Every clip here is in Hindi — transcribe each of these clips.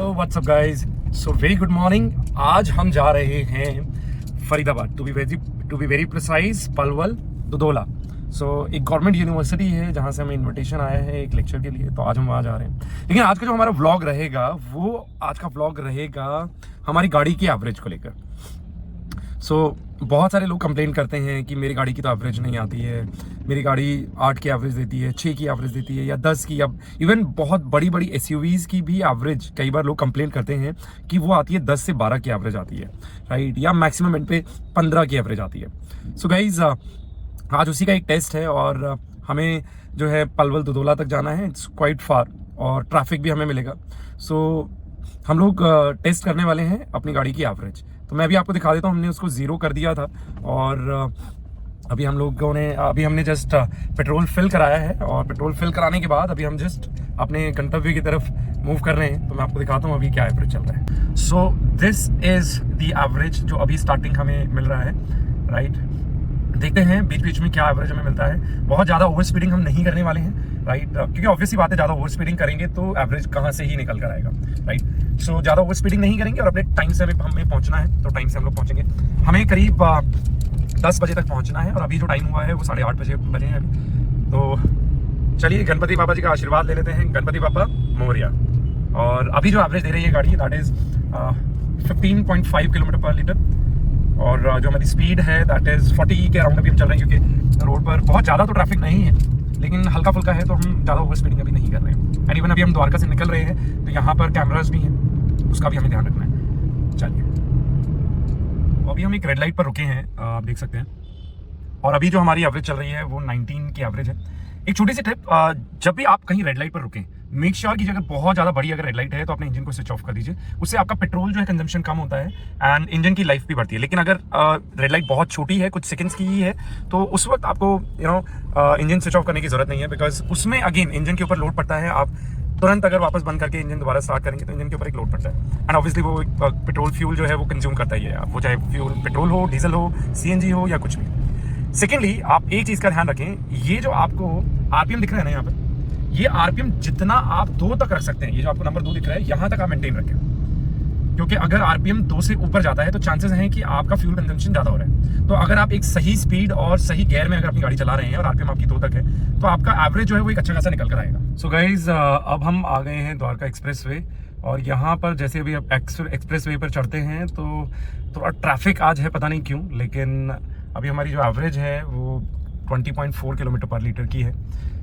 Hello WhatsApp guys, so very good morning. आज हम जा रहे हैं Faridabad, to be very precise, Palwal Dudhola. So एक गवर्नमेंट यूनिवर्सिटी है जहाँ से हमें इनविटेशन आया है एक लेक्चर के लिए, तो आज हम वहाँ जा रहे हैं। लेकिन आज का जो हमारा व्लॉग रहेगा आज का व्लॉग रहेगा हमारी गाड़ी की एवरेज को लेकर। बहुत सारे लोग कंप्लेन करते हैं कि मेरी गाड़ी की तो एवरेज नहीं आती है, मेरी गाड़ी 8 की एवरेज देती है, 6 की एवरेज देती है या 10 की। अब इवन बहुत बड़ी बड़ी SUVs की भी एवरेज कई बार लोग कंप्लेन करते हैं कि वो आती है 10 से 12 की एवरेज आती है, राइट, या मैक्सिमम एंड पे 15 की एवरेज आती है। सो गाइज आज उसी का एक टेस्ट है और हमें जो है पलवल दुधोला तक जाना है। इट्स क्वाइट फार और ट्रैफिक भी हमें मिलेगा। हम लोग टेस्ट करने वाले हैं अपनी गाड़ी की एवरेज। तो मैं अभी आपको दिखा देता हूँ, हमने उसको 0 कर दिया था और अभी हमने जस्ट पेट्रोल फिल कराया है और पेट्रोल फिल कराने के बाद अभी हम जस्ट अपने गंतव्य की तरफ मूव कर रहे हैं। तो मैं आपको दिखाता हूँ अभी क्या एवरेज चल रहा है। So this is the average जो अभी स्टार्टिंग हमें मिल रहा है, राइट। देखते हैं बीच बीच में क्या एवरेज हमें मिलता है। बहुत ज़्यादा ओवर स्पीडिंग हम नहीं करने वाले हैं, राइट, क्योंकि ऑब्वियसली बात है, ज़्यादा ओवर स्पीडिंग करेंगे तो एवरेज कहाँ से ही निकल कर आएगा, राइट। सो ज़्यादा ओवर स्पीडिंग नहीं करेंगे और अपने टाइम से हमें पहुँचना है, तो टाइम से हम लोग पहुँचेंगे। हमें करीब 10 बजे तक पहुँचना है और अभी जो टाइम हुआ है वो 8:30 बजे हैं अभी। तो चलिए गणपति बाबा जी का आशीर्वाद ले लेते हैं। गणपति बाबा मोरिया। और अभी जो एवरेज दे रही है गाड़ी दैट इज़ 15.5 किलोमीटर पर लीटर और जो हमारी स्पीड है दैट इज़ 40 के अराउंड अभी हम चल रहे हैं, क्योंकि रोड पर बहुत ज़्यादा तो ट्रैफिक नहीं है लेकिन हल्का फुल्का है, तो हम ज़्यादा ओवर स्पीडिंग अभी नहीं कर रहे हैं। एंड इवन अभी हम द्वारका से निकल रहे हैं तो यहाँ पर कैमराज भी हैं, उसका भी हमें ध्यान रखना है। चलिए अभी हम एक रेड लाइट पर रुके हैं, आप देख सकते हैं, और अभी जो हमारी एवरेज चल रही है वो 19 की एवरेज है। एक छोटी सी टिप, जब भी आप कहीं रेड लाइट पर रुकें, मेक श्योर कीजिए अगर बहुत ज़्यादा बड़ी अगर रेड लाइट है तो अपने इंजन को स्विच ऑफ कर दीजिए। उससे आपका पेट्रोल जो है कंजम्पशन कम होता है एंड इंजन की लाइफ भी बढ़ती है। लेकिन अगर रेड लाइट बहुत छोटी है, कुछ सेकंड्स की ही है, तो उस वक्त आपको इंजन स्विच ऑफ करने की जरूरत नहीं है, बिकॉज उसमें अगेन इंजन के ऊपर लोड पड़ता है। आप तुरंत अगर वापस बंद करके इंजन दोबारा स्टार्ट करेंगे तो इंजन के ऊपर एक लोड पड़ता है एंड ऑब्वियसली वो पेट्रोल फ्यूल जो है वो कंज्यूम करता ही है, वो चाहे फ्यूल पेट्रोल हो, डीजल हो, CNG हो या कुछ भी। सेकेंडली आप एक चीज़ का ध्यान रखें, ये जो आपको RPM दिख रहा है ना यहाँ पर, ये RPM जितना आप 2 तक रख सकते हैं, ये जो आपको नंबर 2 दिख रहा है यहाँ तक आप मेंटेन रखें, क्योंकि अगर RPM 2 से ऊपर जाता है तो चांसेस हैं कि आपका फ्यूल कंजम्पशन ज़्यादा हो रहा है। तो अगर आप एक सही स्पीड और सही गियर में अगर अपनी गाड़ी चला रहे हैं और RPM आपकी 2 तक है तो आपका एवरेज जो है वो एक अच्छा खासा निकल कर आएगा। सो गाइज अब हम आ गए हैं द्वारका एक्सप्रेसवे और यहाँ पर जैसे अभी अब एक्सप्रेसवे पर चढ़ते हैं तो थोड़ा ट्रैफिक आज है, पता नहीं क्यों, लेकिन अभी हमारी जो एवरेज है वो 20.4 किलोमीटर पर लीटर की है।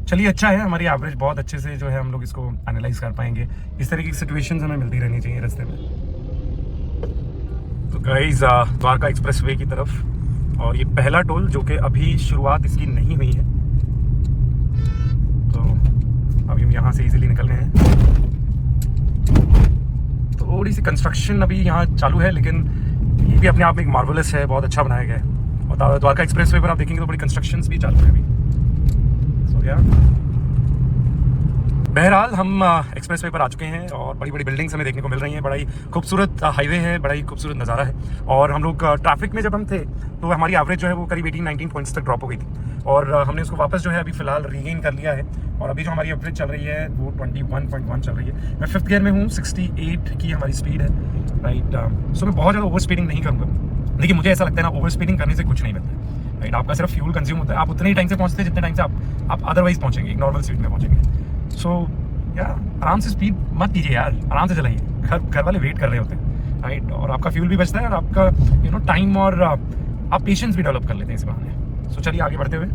चलिए अच्छा है, हमारी एवरेज बहुत अच्छे से जो है हम लोग इसको एनालाइज कर पाएंगे। इस तरह की सिचुएशंस हमें मिलती रहनी चाहिए रास्ते में। तो गाइस द्वारका एक्सप्रेसवे की तरफ, और ये पहला टोल जो कि अभी शुरुआत इसकी नहीं हुई है, तो अभी हम यहाँ से इजीली निकल रहे हैं। थोड़ी सी कंस्ट्रक्शन अभी यहाँ चालू है लेकिन ये भी अपने आप में एक मार्वलस है, बहुत अच्छा बनाया गया है। और द्वारका एक्सप्रेसवे पर आप देखेंगे तो बड़ी कंस्ट्रक्शंस भी चालू है अभी। सो यार बहरहाल हम एक्सप्रेसवे पर आ चुके हैं और बड़ी बड़ी बिल्डिंग्स हमें देखने को मिल रही हैं। बड़ा ही खूबसूरत हाईवे है, बड़ा ही खूबसूरत नज़ारा है। और हम लोग ट्रैफिक में जब हम थे तो हमारी एवरेज जो है वो करीब 18-19 पॉइंट्स तक ड्रॉप हो गई थी और हमने उसको वापस जो है अभी फिलहाल रीगेन कर लिया है और अभी जो हमारी एवरेज चल रही है वो 21.1 चल रही है। मैं 5th गियर में हूँ, 68 की हमारी स्पीड है, राइट। सो मैं बहुत ज़्यादा ओवर स्पीडिंग नहीं करूँगा, लेकिन मुझे ऐसा लगता है ना, ओवर स्पीडिंग करने से कुछ नहीं मिलता है, राइट। आपका सिर्फ फ्यूल कंज्यूम होता है, आप उतने ही टाइम से पहुँचते हैं जितने टाइम से आप अदरवाइज पहुँचेंगे, एक नॉर्मल स्पीड में पहुँचेंगे। सो यार आराम से स्पीड मत कीजिए यार, आराम से चलाइए, घर वाले वेट कर रहे होते हैं, राइट। और आपका फ्यूल भी बचता है और आपका टाइम और आप पेशेंस भी डेवलप कर लेते हैं इस बहाने। सो चलिए आगे बढ़ते हुए।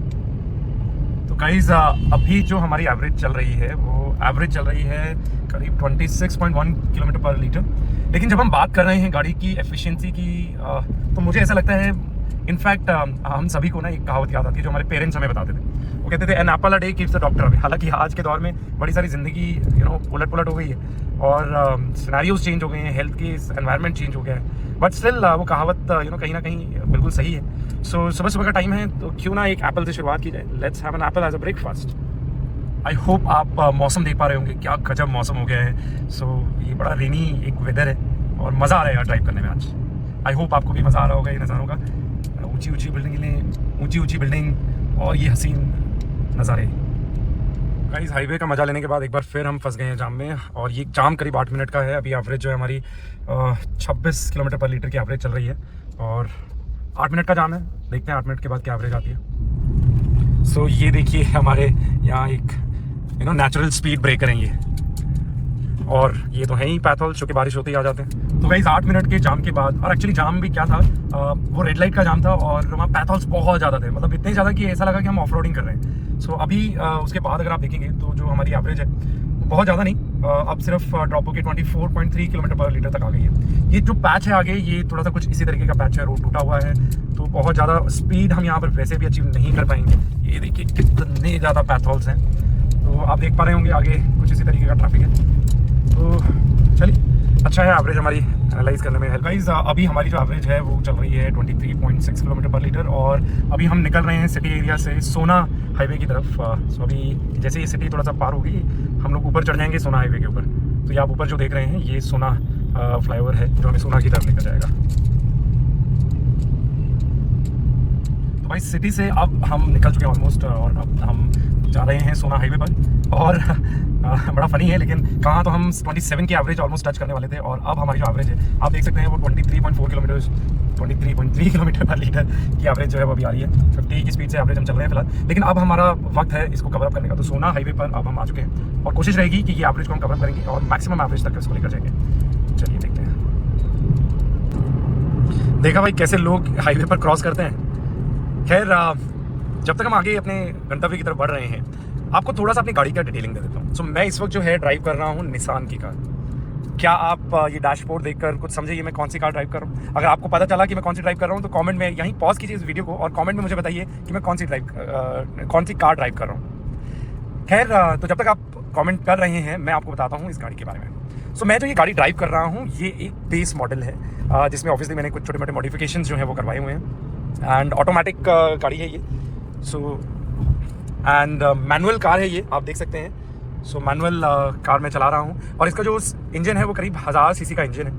तो गाइस अभी जो हमारी एवरेज चल रही है वो एवरेज चल रही है करीब 26.1 किलोमीटर पर लीटर। लेकिन जब हम बात कर रहे हैं गाड़ी की एफिशिएंसी की तो मुझे ऐसा लगता है, इनफैक्ट हम सभी को ना एक कहावत याद आती है जो हमारे पेरेंट्स हमें बताते थे। वो कहते थे an apple a day keeps the doctor away. हालांकि आज के दौर में बड़ी सारी ज़िंदगी उलट पुलट हो गई है और सिनेरियोज चेंज हो गए हैं, हेल्थ के एनवायरनमेंट चेंज हो गया है, बट स्टिल वो कहावत कहीं ना कहीं बिल्कुल सही है। सो सुबह सुबह का टाइम है तो क्यों ना एक एप्पल से शुरुआत की जाए। Let's have an apple as a breakfast. I hope आप मौसम देख पा रहे होंगे, क्या गजब मौसम हो गया है। सो ये बड़ा रेनी एक वेदर है और मज़ा आ रहा है ड्राइव करने में आज। आई होप आपको भी मज़ा आ रहा होगा ये नज़ारों का। ऊंची ऊंची बिल्डिंग और ये हसीन नज़ारे। गाइस हाईवे का मजा लेने के बाद एक बार फिर हम फंस गए हैं जाम में, और ये जाम करीब 8 मिनट का है। अभी एवरेज जो है हमारी 26 किलोमीटर पर लीटर की एवरेज चल रही है, और 8 मिनट का जाम है। देखते हैं 8 मिनट के बाद क्या एवरेज आती है। सो ये देखिए हमारे यहाँ एक नेचुरल स्पीड ब्रेकर है ये, और ये तो है ही पैथोल जो कि बारिश होते ही आ जाते हैं। तो गाइस 8 मिनट के जाम के बाद, और एक्चुअली जाम भी क्या था, वो रेड लाइट का जाम था, और वहाँ पैथोल्स बहुत ज़्यादा थे, मतलब इतने ज़्यादा कि ऐसा लगा कि हम ऑफ रोडिंग कर रहे हैं। सो अभी उसके बाद अगर आप देखेंगे तो जो हमारी एवरेज है बहुत ज़्यादा नहीं, अब सिर्फ ड्रॉप होकर 24.3 किलोमीटर पर लीटर तक आ गई है। ये जो पैच है आगे, ये थोड़ा सा कुछ इसी तरीके का पैच है, रोड टूटा हुआ है, तो बहुत ज़्यादा स्पीड हम यहाँ पर वैसे भी अचीव नहीं कर पाएंगे। ये देखिए कितने ज़्यादा पैथोल्स हैं, तो आप देख पा रहे होंगे आगे कुछ इसी तरीके का ट्रैफिक है। तो चलिए अच्छा है, एवरेज हमारी एनालाइज करने में हेल्प। गाइस अभी हमारी जो एवरेज है वो चल रही है 23.6 किलोमीटर पर लीटर, और अभी हम निकल रहे हैं सिटी एरिया से सोना हाईवे की तरफ। सो अभी जैसे ये सिटी थोड़ा सा पार होगी, हम लोग ऊपर चढ़ जाएंगे सोना हाईवे के ऊपर। तो ये आप ऊपर जो देख रहे हैं ये सोना फ्लाईओवर है जो हमें सोना की तरफ लेकर जाएगा। तो भाई सिटी से अब हम निकल चुके हैं ऑलमोस्ट, और अब हम जा रहे हैं सोना हाईवे पर। और बड़ा फनी है, लेकिन कहाँ तो हम 27 की एवरेज ऑलमोस्ट टच करने वाले थे, और अब हमारी जो एवरेज है आप देख सकते हैं वो 23.3 किलोमीटर पर लीटर की एवरेज जो है वो अभी आ रही है। 50 की स्पीड से एवरेज हम चल रहे हैं फिलहाल, लेकिन अब हमारा वक्त है इसको कवर अप करने का। तो सोना हाईवे पर अब हम आ चुके हैं, और कोशिश रहेगी कि ये एवरेज को हम कवर करेंगे और मैक्सिमम एवरेज तक इसको लेकर जाएंगे। चलिए देखते हैं। देखा भाई कैसे लोग हाईवे पर क्रॉस करते हैं। खैर जब तक हम आगे अपने गंतव्य की तरफ बढ़ रहे हैं, आपको थोड़ा सा अपनी गाड़ी का डिटेलिंग दे देता हूँ। सो मैं इस वक्त जो है ड्राइव कर रहा हूँ निसान की कार। क्या आप ये डैशबोर्ड देखकर कुछ समझिए मैं कौन सी कार ड्राइव कर रहा हूँ? अगर आपको पता चला कि मैं कौन सी ड्राइव कर रहा हूँ तो कमेंट में यहीं पॉज कीजिए इस वीडियो को, और कमेंट में मुझे बताइए कि मैं कौन सी कार ड्राइव कर रहा हूँ। खैर तो जब तक आप कमेंट कर रहे हैं मैं आपको बताता हूँ इस गाड़ी के बारे में। सो मैं जो ये गाड़ी ड्राइव कर रहा हूँ ये एक बेस मॉडल है, जिसमें ऑब्वियसली मैंने कुछ छोटे मोटे मॉडिफिकेशन जो है वो करवाए हुए हैं, एंड ऑटोमेटिक गाड़ी है ये। सो एंड मैनुअल कार है ये, आप देख सकते हैं। सो मैनुअल कार मैं चला रहा हूँ, और इसका जो इंजन है वो करीब 1000 सीसी का इंजन है,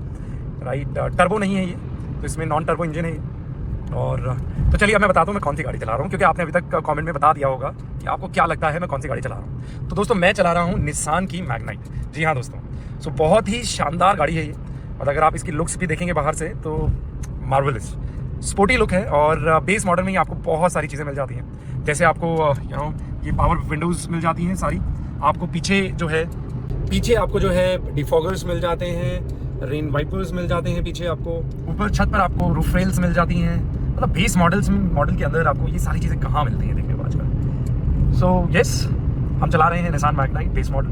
राइट। टर्बो नहीं है ये, तो इसमें नॉन टर्बो इंजन है ये। और तो चलिए अब मैं बताता हूँ मैं कौन सी गाड़ी चला रहा हूँ, क्योंकि आपने अभी तक कमेंट में बता दिया होगा कि आपको क्या लगता है मैं कौन सी गाड़ी चला रहा हूँ। तो दोस्तों मैं चला रहा हूँ निसान की मैग्नाइट। जी हाँ दोस्तों, सो बहुत ही शानदार गाड़ी है ये, और अगर आप इसकी लुक्स भी देखेंगे बाहर से तो मार्वलस स्पोर्टी लुक है। और बेस मॉडल में ही आपको बहुत सारी चीज़ें मिल जाती हैं, जैसे आपको ये पावर विंडोज़ मिल जाती हैं सारी, आपको पीछे आपको जो है डिफॉगर्स मिल जाते हैं, रेन वाइपर्स मिल जाते हैं पीछे आपको, ऊपर छत पर आपको रूफ रेल्स मिल जाती हैं। मतलब बेस मॉडल के अंदर आपको ये सारी चीज़ें कहाँ मिलती हैं देखने को आजकल। सो यस, हम चला रहे हैं निसान मैग्नाइट बेस मॉडल,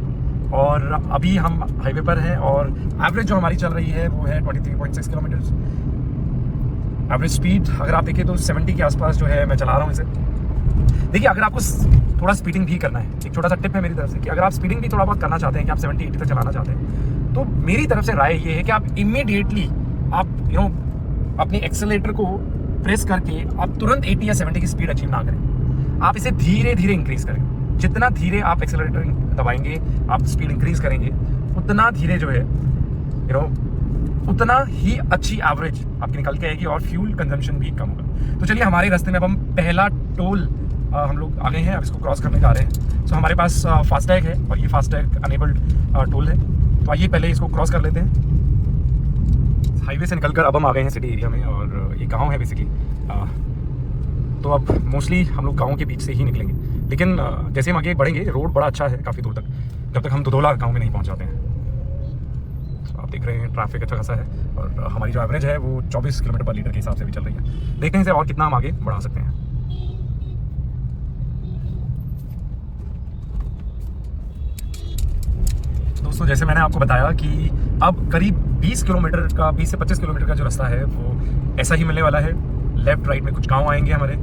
और अभी हम हाईवे पर हैं, और एवरेज जो हमारी चल रही है वो है 23.6 किलोमीटर। एवरेज स्पीड अगर आप देखें तो 70 के आसपास जो है मैं चला रहा हूँ इसे। देखिए अगर आपको थोड़ा स्पीडिंग भी करना है, एक छोटा सा टिप है मेरी तरफ से कि अगर आप स्पीडिंग भी थोड़ा बहुत करना चाहते हैं कि आप 70-80 तक चलाना चाहते हैं, तो मेरी तरफ से राय ये है कि आप इमीडिएटली आप अपने एक्सेलेरेटर को प्रेस करके आप तुरंत 80 या 70 की स्पीड अचीव ना करें। आप इसे धीरे धीरे इंक्रीज करें। जितना धीरे आप एक्सेलेरेटर दबाएंगे, आप स्पीड इंक्रीज करेंगे, उतना धीरे जो है उतना ही अच्छी एवरेज आपकी निकल के आएगी, और फ्यूल कंजम्पशन भी कम होगा। तो चलिए हमारे रास्ते में अब हम पहला टोल हम लोग आ गए हैं, अब इसको क्रॉस करने जा रहे हैं। सो हमारे पास फास्टैग है, और ये फास्टैग अनेबल्ड टोल है, तो आइए पहले इसको क्रॉस कर लेते हैं। हाईवे से निकलकर अब हम आ गए हैं सिटी एरिया में, और ये गांव है बेसिकली। तो अब मोस्टली हम लोग गाँव के बीच से ही निकलेंगे, लेकिन जैसे हम आगे बढ़ेंगे रोड बड़ा अच्छा है काफ़ी दूर तक, जब तक हम दुधौला गाँव में नहीं पहुँच जाते हैं। आप देख रहे हैं ट्रैफिक अच्छा खासा है, और हमारी जो एवरेज है वो 24 किलोमीटर पर लीटर के हिसाब से भी चल रही है। देखते हैं इसे और कितना हम आगे बढ़ा सकते हैं। दोस्तों जैसे मैंने आपको बताया कि अब करीब 20 से 25 किलोमीटर का जो रास्ता है वो ऐसा ही मिलने वाला है। लेफ्ट राइट में कुछ गाँव आएंगे हमारे,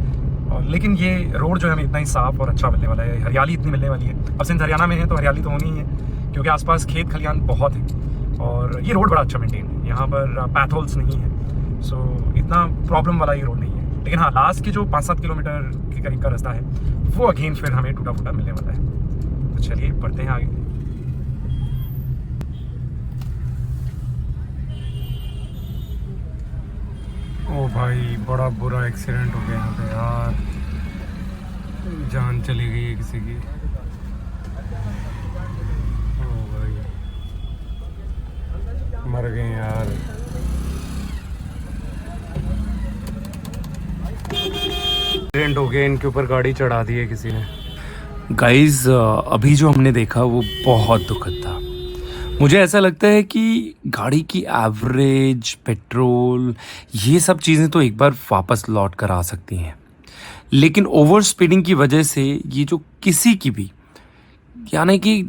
और लेकिन ये रोड जो है हमें इतना ही साफ और अच्छा मिलने वाला है। हरियाली इतनी मिलने वाली है, अब सिंध हरियाणा में है तो हरियाली तो होनी ही है, क्योंकि आसपास खेत खलियान बहुत है, और ये रोड बड़ा अच्छा मेंटेन है। यहाँ पर पैथोल्स नहीं है, सो इतना प्रॉब्लम वाला ये रोड नहीं है। लेकिन हाँ, लास्ट के जो 5-7 किलोमीटर के करीब का रास्ता है वो अगेन फिर हमें टूटा फूटा मिलने वाला है। तो चलिए बढ़ते हैं आगे। ओ भाई, बड़ा बुरा एक्सीडेंट हो गया यहाँ पे यार, जान चली गई है किसी की। एक्सीडेंट हो गया, इनके ऊपर गाड़ी चढ़ा दी है किसी ने। गाइज अभी जो हमने देखा वो बहुत दुखद था। मुझे ऐसा लगता है कि गाड़ी की एवरेज, पेट्रोल, ये सब चीज़ें तो एक बार वापस लौट कर आ सकती हैं, लेकिन ओवर स्पीडिंग की वजह से ये जो किसी की भी, यानी कि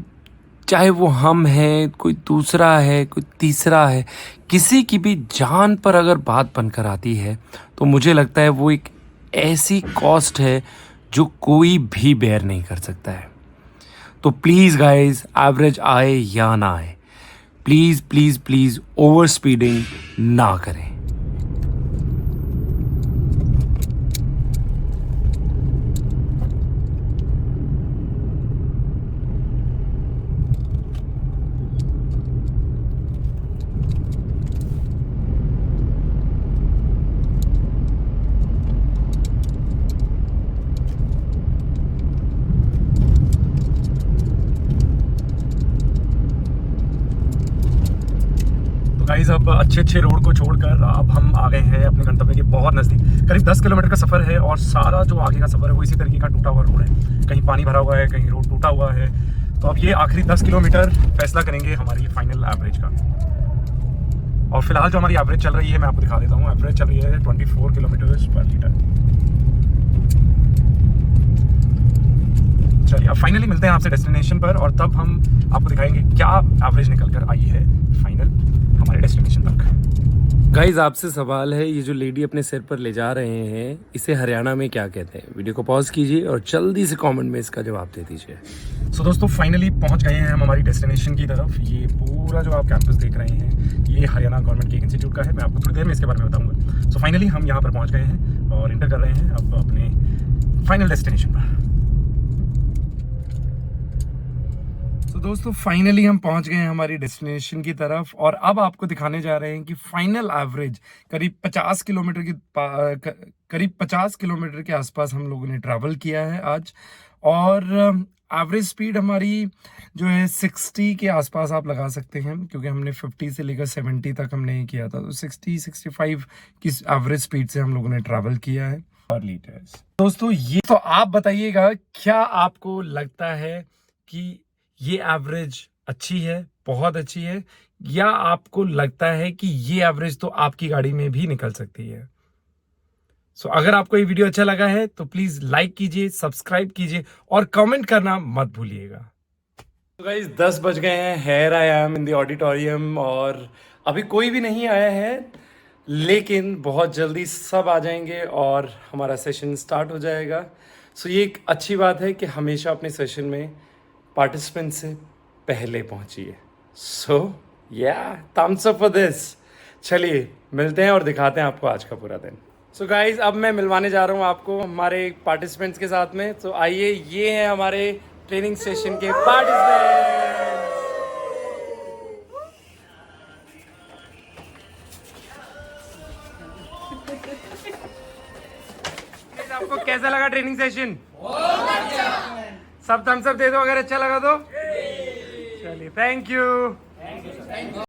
चाहे वो हम हैं, कोई दूसरा है, कोई तीसरा है, किसी की भी जान पर अगर बात बनकर आती है तो मुझे लगता है वो एक ऐसी कॉस्ट है जो कोई भी बेयर नहीं कर सकता है। तो प्लीज़ गाइस, एवरेज आए या ना आए, please please please over speeding ना करें। गाइस अब अच्छे रोड को छोड़कर अब हम आ गए हैं अपने गंतव्य के बहुत नज़दीक। करीब 10 किलोमीटर का सफ़र है और सारा जो आगे का सफ़र है वो इसी तरीके का टूटा हुआ रोड है। कहीं पानी भरा हुआ है, कहीं रोड टूटा हुआ है। तो अब ये आखिरी 10 किलोमीटर फैसला करेंगे हमारी फाइनल एवरेज का। और फिलहाल जो हमारी एवरेज चल रही है मैं आपको दिखा देता हूँ। एवरेज चल रही है 24 किलोमीटर पर लीटर। चलिए अब फाइनली मिलते हैं आपसे डेस्टिनेशन पर और तब हम आपको दिखाएंगे क्या एवरेज निकल कर आई है फाइनल हमारे डेस्टिनेशन तक। गाइज आपसे सवाल है, ये जो लेडी अपने सिर पर ले जा रहे हैं इसे हरियाणा में क्या कहते हैं? वीडियो को पॉज कीजिए और जल्दी से कमेंट में इसका जवाब दे दीजिए। सो दोस्तों फाइनली पहुंच गए हैं हम हमारी डेस्टिनेशन की तरफ। ये पूरा जो आप कैंपस देख रहे हैं ये हरियाणा गवर्नमेंट के एक इंस्टीट्यूट का है। मैं आपको थोड़ी देर में इसके बारे में बताऊंगा। सो फाइनली हम यहाँ पर पहुँच गए हैं और इंटर कर रहे हैं अब अपने फाइनल डेस्टिनेशन पर। तो दोस्तों फाइनली हम पहुंच गए हैं हमारी डेस्टिनेशन की तरफ और अब आपको दिखाने जा रहे हैं कि फाइनल एवरेज करीब 50 किलोमीटर के आसपास हम लोगों ने ट्रैवल किया है आज। और एवरेज स्पीड हमारी जो है 60 के आसपास आप लगा सकते हैं, क्योंकि हमने 50 से लेकर 70 तक हमने किया था। तो 60-65 की एवरेज स्पीड से हम लोगों ने ट्रैवल किया है पर लीटर्स। दोस्तों ये तो आप बताइएगा, क्या आपको लगता है कि ये एवरेज अच्छी है, बहुत अच्छी है, या आपको लगता है कि ये एवरेज तो आपकी गाड़ी में भी निकल सकती है? सो अगर आपको ये वीडियो अच्छा लगा है तो प्लीज लाइक कीजिए, सब्सक्राइब कीजिए और कमेंट करना मत भूलिएगा। तो गाइस 10 बज गए हैं, here I am in the auditorium और अभी कोई भी नहीं आया है, लेकिन बहुत जल्दी सब आ जाएंगे और हमारा सेशन स्टार्ट हो जाएगा। सो ये एक अच्छी बात है कि हमेशा अपने सेशन में पार्टिसिपेंट से पहले पहुंचिए। सो या थम्स अप फॉर दिस। चलिए मिलते हैं और दिखाते हैं आपको आज का पूरा दिन। सो गाइज अब मैं मिलवाने जा रहा हूं आपको हमारे पार्टिसिपेंट्स के साथ में। तो आइए, ये हैं हमारे ट्रेनिंग सेशन के पार्टिसिपेंट। आपको कैसा लगा ट्रेनिंग सेशन? सब थम्स अप दे दो अगर अच्छा लगा तो। चलिए थैंक यू।